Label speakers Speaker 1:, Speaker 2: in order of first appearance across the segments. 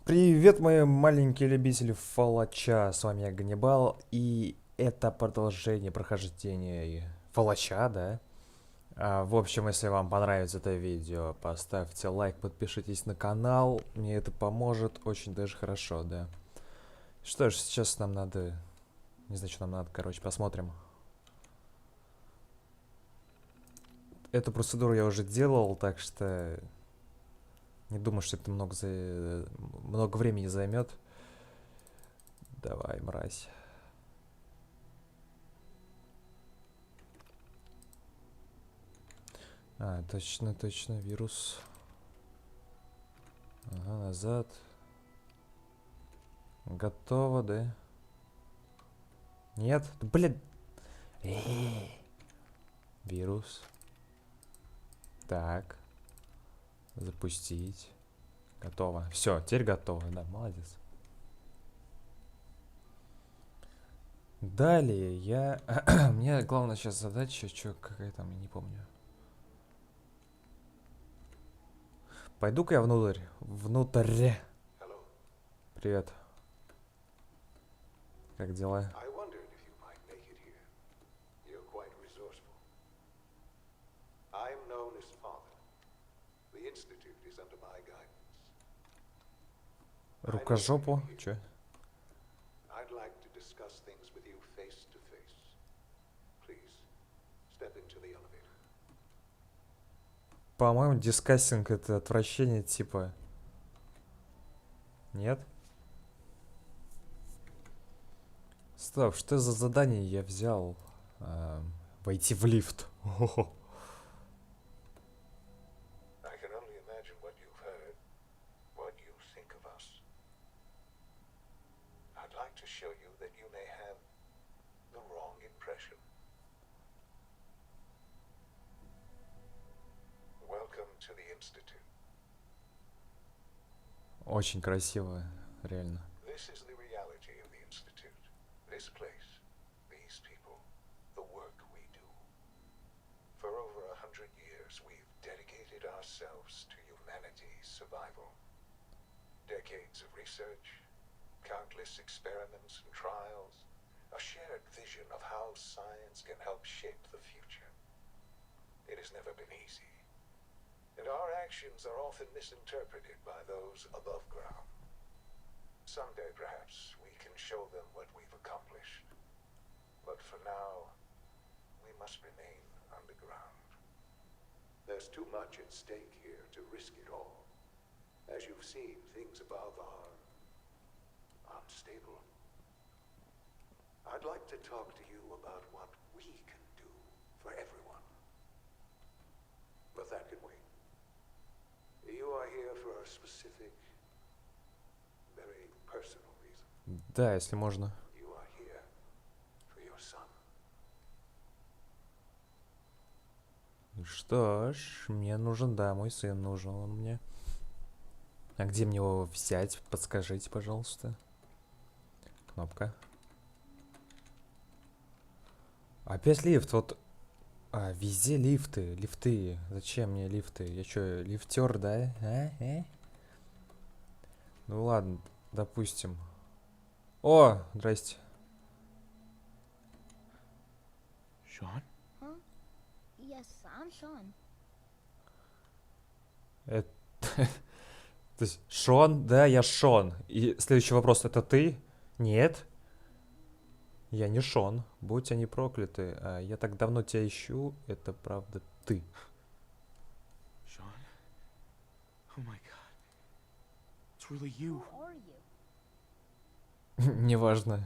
Speaker 1: Привет, мои маленькие любители Фалача, с вами я Ганнибал, и это продолжение прохождения Фалача, да? В общем, если вам понравится это видео, поставьте лайк, подпишитесь на канал, мне это поможет очень даже хорошо, да? Что ж, сейчас нам надо, не знаю, что нам надо, короче, посмотрим. Эту процедуру я уже делал, так что не думаю, что это много времени займет. Давай, мразь. Точно, точно, вирус. Ага, назад. Готово, да? Нет? Да, блин. Вирус. Так. Запустить. Готово. Все, теперь готово. Да, молодец. Далее я... Мне главное сейчас задача, что какая там, я не помню. Пойду-ка я внутрь. Внутрь. Привет. Как дела? Рукожопу? Чё? По-моему, дискассинг это отвращение, типа. Нет? Стоп, что за задание я взял? Войти в лифт. О-хо-хо. Очень красиво, реально.
Speaker 2: Decades of research, countless experiments and trials, a shared vision of how science can help shape the future. It has never been easy, and our actions are often misinterpreted by those above ground. Someday, perhaps, we can show them what we've accomplished. But for now, we must remain underground. There's too much at stake here to risk it all. As you've seen, things above are unstable. I'd like to talk to you about what we can do for everyone. But that can wait. You are here for a specific, very personal reason.
Speaker 1: Да, если можно.
Speaker 2: You are here for your son.
Speaker 1: Что ж, мне нужен, да, мой сын нужен он мне. А где мне его взять? Подскажите, пожалуйста. Кнопка. Опять лифт, вот. Везде лифты, лифты. Зачем мне лифты? Я чё, лифтер, да? Ну ладно, допустим. О, здрасте.
Speaker 3: Sean?
Speaker 4: Huh? Yes, I'm Sean.
Speaker 1: Это... То есть, Шон? Да, я Шон. И следующий вопрос, это ты? Нет. Я не Шон. Будь они прокляты. Я так давно тебя ищу. Это правда ты.
Speaker 3: Sean? Oh my god. It's really you.
Speaker 4: Who are you?
Speaker 1: Неважно.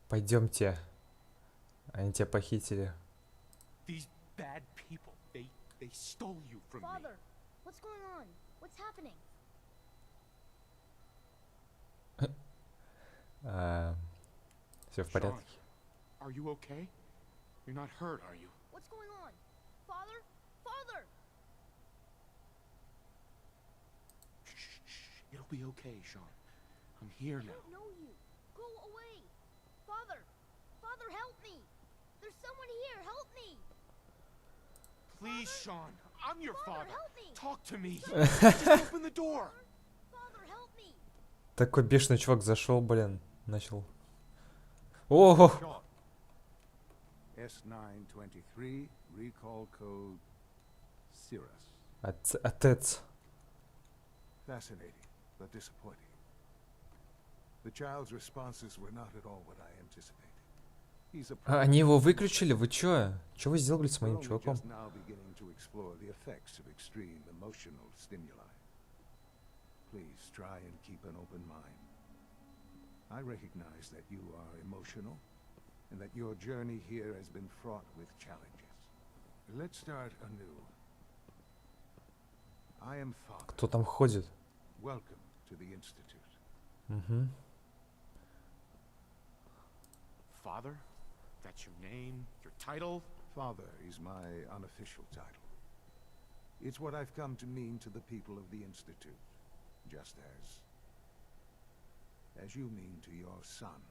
Speaker 1: Пойдемте. Они тебя похитили.
Speaker 3: These bad people, they stole you from me.
Speaker 4: Father, what's going on? What's happening?
Speaker 1: Все в порядке.
Speaker 3: Are you okay? You're not hurt, are you?
Speaker 4: What's going on? Father? Father!
Speaker 3: Shh. It'll be okay, Sean. I'm here
Speaker 4: I
Speaker 3: now.
Speaker 4: don't know you. Go away. Father! Father, help me! There's someone here. Help me!
Speaker 3: Please, Sean. I'm your
Speaker 4: Father,
Speaker 3: father.
Speaker 4: help me.
Speaker 3: Talk to me. Just open the door.
Speaker 4: Father, help me.
Speaker 1: Такой бешеный чувак зашел, блин, начал. О,
Speaker 2: Sean. S923, recall code Cirrus.
Speaker 1: отец.
Speaker 2: Fascinating, but disappointing. The child's responses were not at all what I anticipated. He's a
Speaker 1: Они его выключили? Вы чё? Чё вы сделали с
Speaker 2: We're
Speaker 1: моим
Speaker 2: only
Speaker 1: чуваком?
Speaker 2: just now beginning to explore the effects of extreme emotional stimuli. Please try and keep an open mind. I recognize that you are emotional and that your journey here has been fraught with challenges. Let's start anew. I am Father.
Speaker 1: Кто там ходит?
Speaker 2: Welcome to the Institute.
Speaker 1: Угу.
Speaker 3: Father? That's your name? Your title?
Speaker 2: Father is my unofficial title. It's what I've come to mean to the people of the Institute, just as you mean to your son,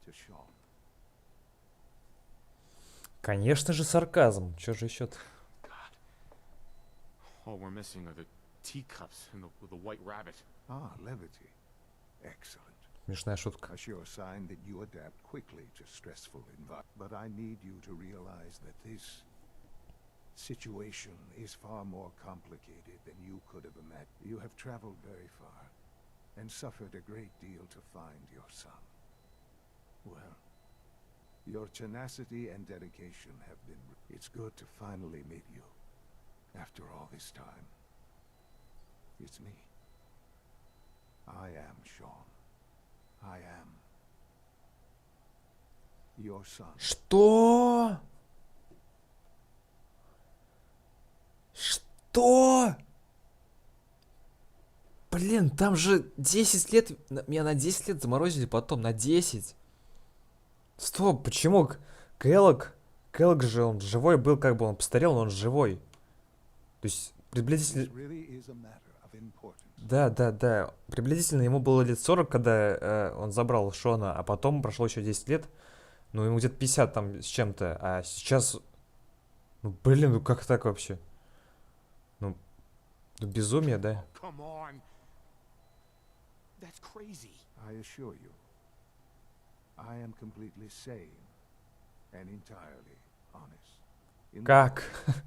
Speaker 2: to Sean.
Speaker 1: Конечно же, сарказм. Чё же еще-то?
Speaker 3: God. All we're missing are the teacups and the white rabbit.
Speaker 2: Ah, levity. Excellent.
Speaker 1: Смешная шутка.
Speaker 2: A sure sign that you adapt quickly to stressful environments. But I need you to realize that this situation is far more complicated than you could have imagined. You have traveled very far and suffered a great deal to find your son. Well, your tenacity and dedication have been... It's good to finally meet you after all this time. It's me. I am Sean. I am your son.
Speaker 1: Что? Что? Блин, там же 10 лет... Меня на 10 лет заморозили потом, на 10. Стоп, почему Келлог же, он живой был, как бы он постарел, но он живой. То есть, приблизительно...
Speaker 2: This really is a matter of importance.
Speaker 1: Да. Приблизительно ему было лет 40, когда он забрал Шона, а потом прошло еще 10 лет. Ну, ему где-то 50 там с чем-то. А сейчас... Ну, блин, ну как так вообще? Ну безумие, да?
Speaker 3: Oh, come on. That's crazy.
Speaker 2: I assure you, I am completely sane and entirely honest. In the
Speaker 1: Как?
Speaker 2: past,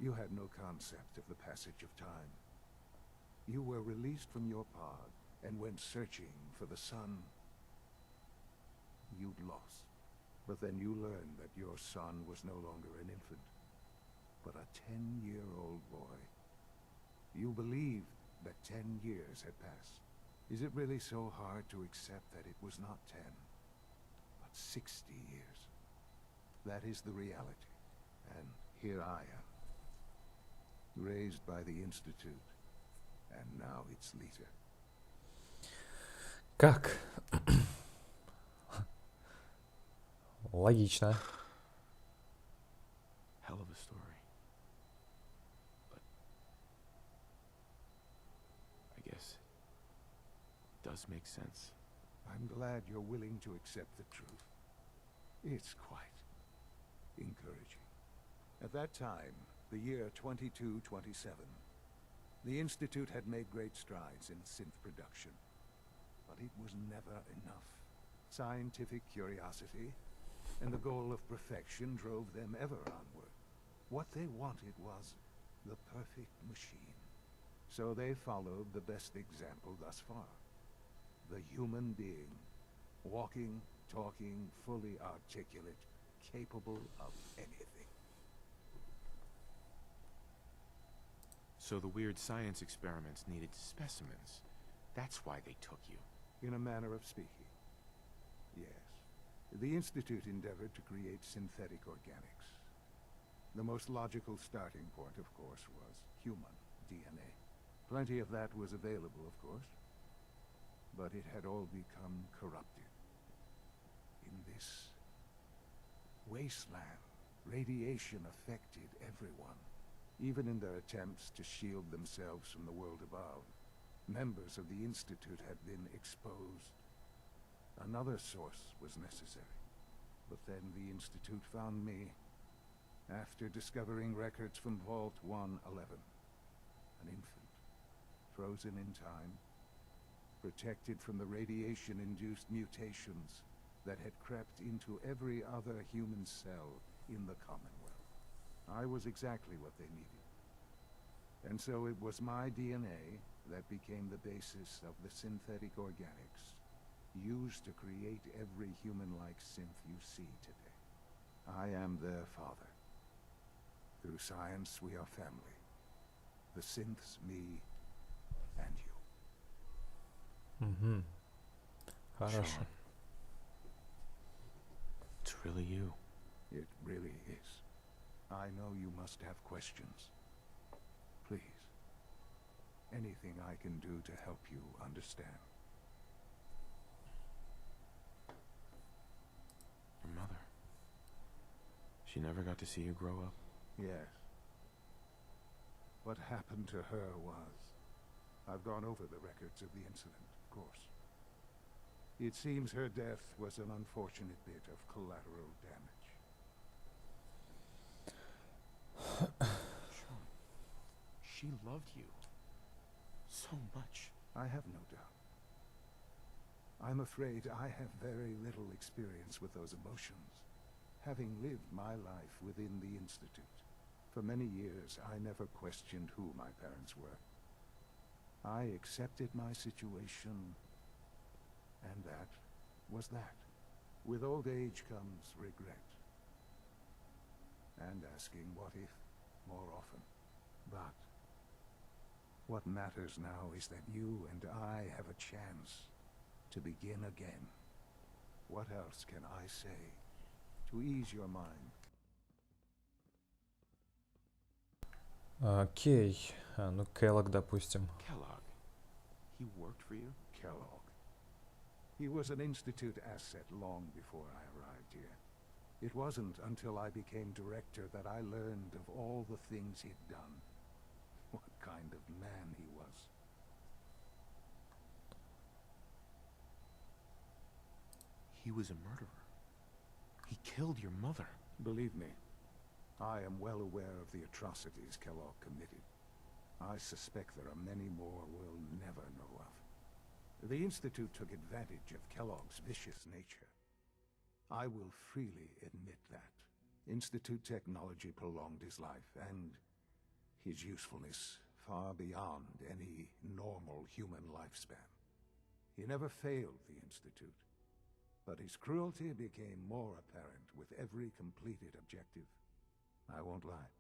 Speaker 2: you had no concept of the passage of time. You were released from your pod and went searching for the son you'd lost. But then you learned that your son was no longer an infant, but a 10-year-old boy. You believed that 10 years had passed. Is it really so hard to accept that it was not 10, but 60 years? That is the reality. And here I am, raised by the Institute, and now its leader.
Speaker 1: Как? Логично.
Speaker 3: Hell of a story. But I guess it does make sense.
Speaker 2: I'm glad you're willing to accept the truth. It's quite encouraging. At that time, the year 2227, the Institute had made great strides in synth production. But it was never enough. Scientific curiosity and the goal of perfection drove them ever onward. What they wanted was the perfect machine. So they followed the best example thus far. The human being, walking, talking, fully articulate, capable of anything.
Speaker 3: So the weird science experiments needed specimens. That's why they took you.
Speaker 2: In a manner of speaking, yes. The Institute endeavored to create synthetic organics. The most logical starting point, of course, was human DNA. Plenty of that was available, of course, but it had all become corrupted. In this wasteland, radiation affected everyone, even in their attempts to shield themselves from the world above. Members of the Institute had been exposed. Another source was necessary. But then the Institute found me, after discovering records from Vault 111. An infant, frozen in time, protected from the radiation-induced mutations that had crept into every other human cell in the Commonwealth. I was exactly what they needed. And so it was my DNA that became the basis of the synthetic organics used to create every human-like synth you see today. I am their father. Through science, we are family. The synths, me, and you.
Speaker 1: Угу. Хорошо.
Speaker 3: Sean. It's really you.
Speaker 2: It really is. I know you must have questions. Please. Anything I can do to help you understand.
Speaker 3: Your mother. She never got to see you grow up?
Speaker 2: Yes. What happened to her was... I've gone over the records of the incident, of course. It seems her death was an unfortunate bit of collateral damage.
Speaker 3: Sean, she loved you so much.
Speaker 2: I have no doubt. I'm afraid I have very little experience with those emotions, having lived my life within the Institute. For many years, I never questioned who my parents were. I accepted my situation, and that was that. With old age comes regret. And asking what if more often. But what matters now is that you and I have a chance to begin again. What else can I say to ease your mind?
Speaker 1: Окей. Ну, Келлог, допустим.
Speaker 3: Kellogg. He worked for you?
Speaker 2: Kellogg. He was an Institute asset long before I arrived here. It wasn't until I became director that I learned of all the things he'd done. What kind of man he was.
Speaker 3: He was a murderer. He killed your mother.
Speaker 2: Believe me, I am well aware of the atrocities Kellogg committed. I suspect there are many more we'll never know of. The Institute took advantage of Kellogg's vicious nature. I will freely admit that. Institute technology prolonged his life, and his usefulness far beyond any normal human lifespan. He never failed the Institute, but his cruelty became more apparent with every completed objective. I won't lie.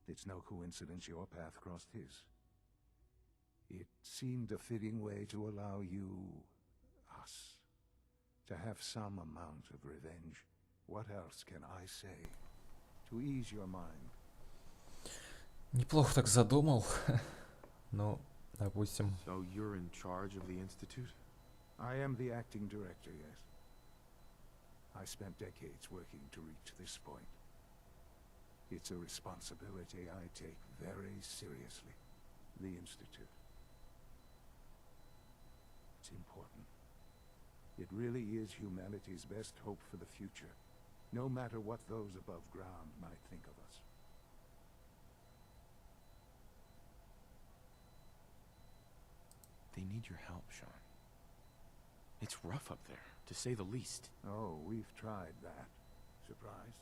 Speaker 2: It's no coincidence your path crossed his. It seemed a fitting way to allow you, us, to have some amount of revenge. What else can I say to ease your mind?
Speaker 1: Неплохо так задумал. Ну, допустим.
Speaker 3: So you're in charge of the Institute?
Speaker 2: I am the acting director, yes. I spent decades working to reach this point. It's a responsibility I take very seriously. The Institute. It's important. It really is humanity's best hope for the future, no matter what those above ground might think of us.
Speaker 3: They need your help, Sean. It's rough up there, to say the least.
Speaker 2: Oh, we've tried that. Surprised?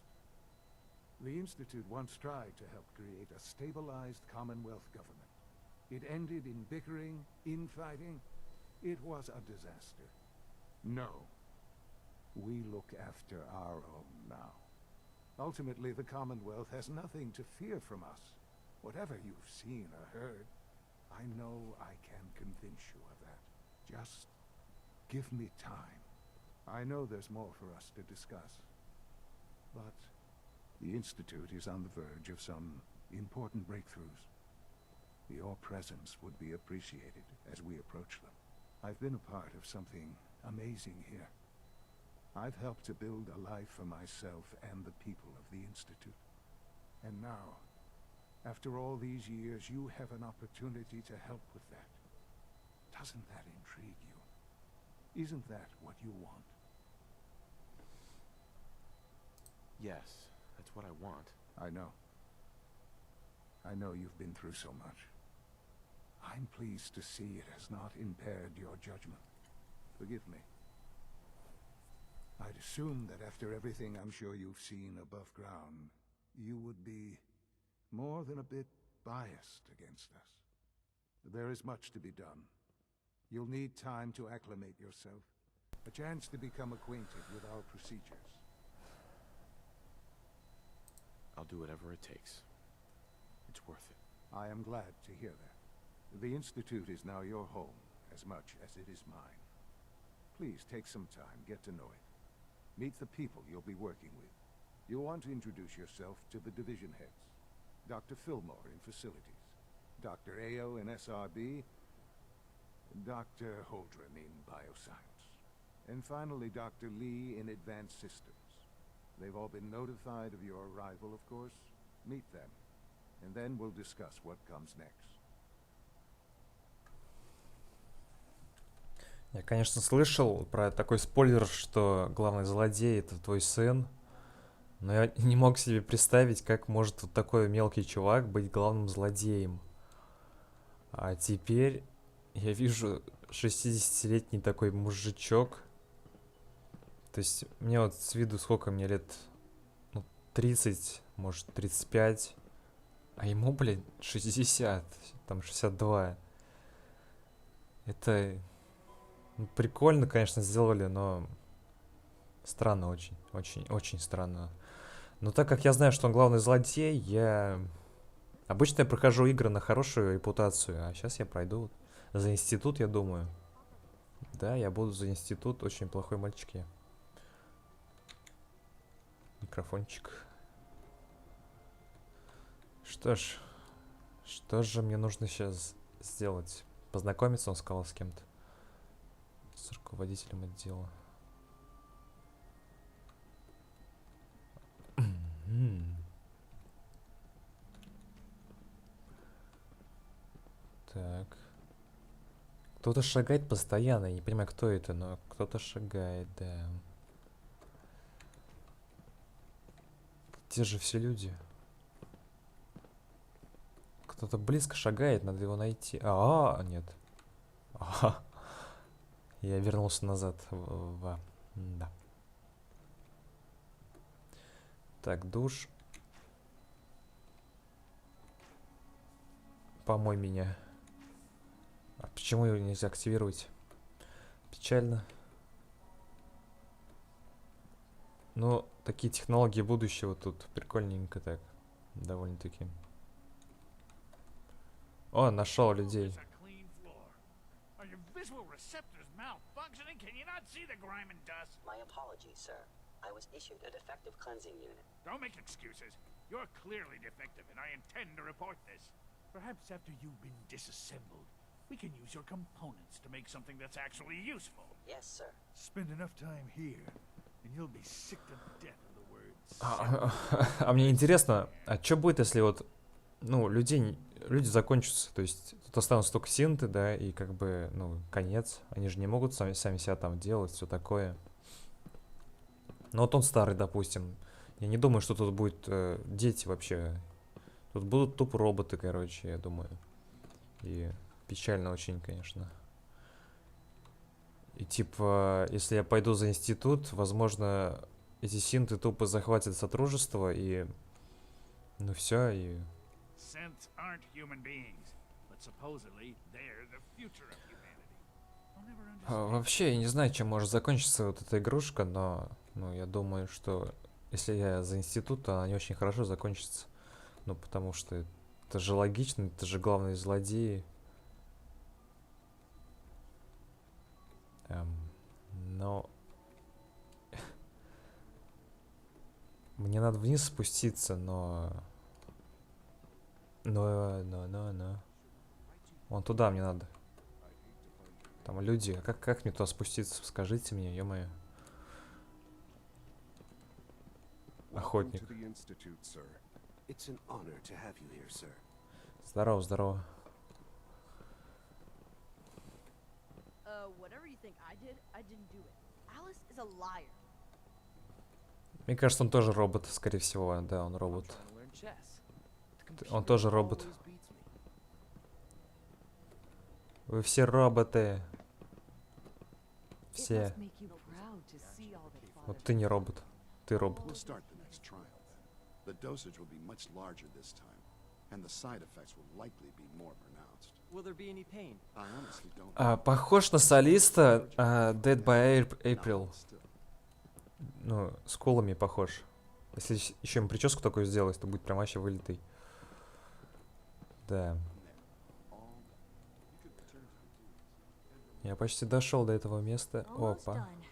Speaker 2: The Institute once tried to help create a stabilized Commonwealth government. It ended in bickering, infighting. It was a disaster. No. We look after our own now. Ultimately, the Commonwealth has nothing to fear from us. Whatever you've seen or heard, I know I can convince you of that. Just give me time. I know there's more for us to discuss. But the Institute is on the verge of some important breakthroughs. Your presence would be appreciated as we approach them. I've been a part of something amazing here. I've helped to build a life for myself and the people of the Institute. And now, after all these years, you have an opportunity to help with that. Doesn't that intrigue you? Isn't that what you want?
Speaker 3: Yes, That's what I want.
Speaker 2: I know. I know you've been through so much. I'm pleased to see it has not impaired your judgment. Forgive me. I'd assume that after everything I'm sure you've seen above ground, you would be more than a bit biased against us. There is much to be done. You'll need time to acclimate yourself, a chance to become acquainted with our procedures.
Speaker 3: I'll do whatever it takes. It's worth it.
Speaker 2: I am glad to hear that. The Institute is now your home, as much as it is mine. Please take some time, get to know it. Meet the people you'll be working with. You'll want to introduce yourself to the division heads. Dr. Fillmore in facilities, Dr. Ayo in SRB, Dr. Holdren in bioscience, and finally Dr. Lee in advanced systems. They've all been notified of your arrival, of course. Meet them, and then we'll discuss what comes next.
Speaker 1: Я, конечно, слышал про такой спойлер, что главный злодей — это твой сын. Но я не мог себе представить, как может вот такой мелкий чувак быть главным злодеем. А теперь я вижу 60-летний такой мужичок. То есть мне вот с виду сколько мне лет? Ну, 30, может 35. А ему, блин, 60, там 62. Это прикольно, конечно, сделали, но странно очень. Очень странно. Но так как я знаю, что он главный злодей, обычно я прохожу игры на хорошую репутацию, а сейчас я пройду за институт, я думаю. Да, я буду за институт, очень плохой мальчик я. Микрофончик. Что же мне нужно сейчас сделать? Познакомиться, он сказал, с кем-то. С руководителем отдела. Так. Кто-то шагает постоянно, я не понимаю, кто это, но кто-то шагает, да. Где же все люди? Кто-то близко шагает, надо его найти. Нет. Я вернулся назад. Да. Так, душ. Помой меня. А почему его нельзя активировать? Печально. Ну, такие технологии будущего тут прикольненько так. Довольно-таки. О, нашел людей.
Speaker 5: My apologies, sir. I was issued a defective cleansing unit.
Speaker 6: Don't make excuses. You're clearly defective, and I intend to report this. Perhaps after you've been disassembled, we can use your components to make something that's actually useful.
Speaker 5: Yes, sir.
Speaker 6: Spend enough time here, and you'll be sick to death of the words.
Speaker 1: А мне интересно, а что будет, если вот, ну, люди закончатся, то есть тут останутся только синты, да, и как бы, ну, конец. Они же не могут сами себя там делать, все такое. Ну вот он старый, допустим. Я не думаю, что тут будут дети вообще. Тут будут тупо роботы, короче, я думаю. И печально очень, конечно. И типа, если я пойду за институт, возможно, эти синты тупо захватят сотрудничество и... Ну все, и...
Speaker 6: Synths aren't human beings, but supposedly they're the future of humanity. I'll never understand.
Speaker 1: Вообще, я не знаю, чем может закончиться вот эта игрушка, но... Ну, я думаю, что если я за институт, то она не очень хорошо закончится. Ну, потому что это же логично, это же главные злодеи. Но... Мне надо вниз спуститься, но... Вон туда мне надо. Там люди. А как мне туда спуститься? Скажите мне, ё-моё. Охотник. Здорово, здорово.
Speaker 4: Whatever you think I did, I didn't do it. Alice is a liar.
Speaker 1: Мне кажется, он тоже робот, скорее всего. Да, он робот. Он тоже робот. Вы все роботы. Все. Вот ты не робот. Ты робот.
Speaker 7: We'll start the next trial then. The dosage will be much larger this time, and the side effects will likely be more pronounced.
Speaker 8: Will there be any pain?
Speaker 7: I honestly don't
Speaker 1: Похож на солиста Dead by April.
Speaker 7: still.
Speaker 1: Ну, с колами похож. Если еще ему прическу такую сделать, то будет прям вообще вылитый. Да. Я почти дошел до этого места.
Speaker 4: Almost
Speaker 1: Опа.
Speaker 4: done.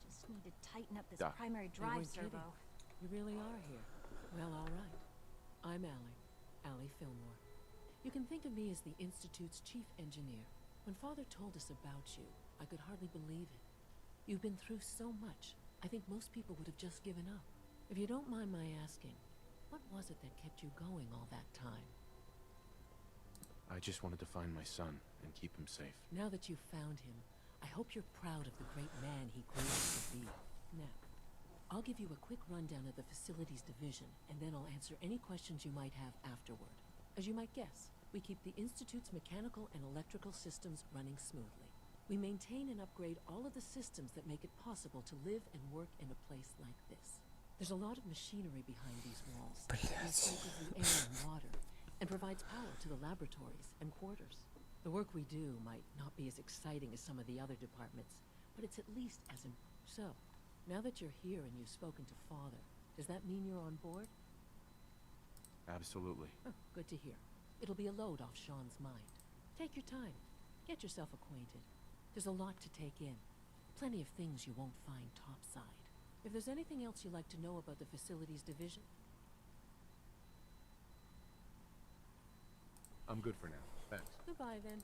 Speaker 4: Just need to tighten up this
Speaker 3: Doc.
Speaker 4: primary drive servo.
Speaker 9: You really are here. Well, all right. I'm Allie Fillmore. You can think of me as the Institute's chief engineer. When Father told us about you, I could hardly believe it. You've been through so much. I think most people would have just given up. If you don't mind my asking, what was it that kept you going all that time?
Speaker 3: I just wanted to find my son and keep him safe.
Speaker 9: Now that you've found him, I hope you're proud of the great man he grew up to be. Now, I'll give you a quick rundown of the facilities division, and then I'll answer any questions you might have afterward. As you might guess, we keep the Institute's mechanical and electrical systems running smoothly. We maintain and upgrade all of the systems that make it possible to live and work in a place like this. There's a lot of machinery behind these walls. It recycles the air and water, and provides power to the laboratories and quarters. The work we do might not be as exciting as some of the other departments, but it's at least as So, now that you're here and you've spoken to Father, does that mean you're on board?
Speaker 3: Absolutely.
Speaker 9: Oh, good to hear. It'll be a load off Sean's mind. Take your time. Get yourself acquainted. There's a lot to take in. Plenty of things you won't find topside. If there's anything else you'd like to know about the facilities division...
Speaker 3: I'm good for now. Thanks.
Speaker 9: Goodbye, then.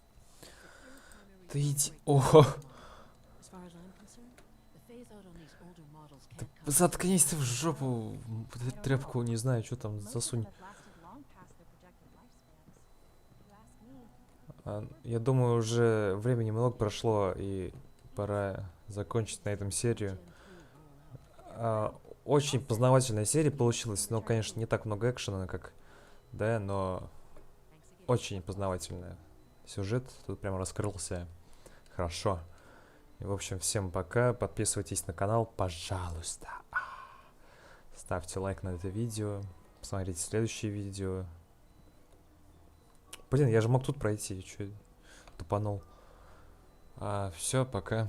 Speaker 1: Да иди.
Speaker 9: As far as I'm concerned, the phase out on these older models can't come.
Speaker 1: Заткнись ты в жопу. Вот эту тряпку, не знаю, что там, засунь. Я думаю, уже времени много прошло, и пора закончить на этом серию. Очень познавательная серия получилась, но, конечно, не так много экшена, как, да, но очень познавательная. Сюжет тут прям раскрылся хорошо. И, в общем, всем пока. Подписывайтесь на канал, пожалуйста. Ставьте лайк на это видео. Посмотрите следующее видео. Блин, я же мог тут пройти. Чё тупанул. Все, пока.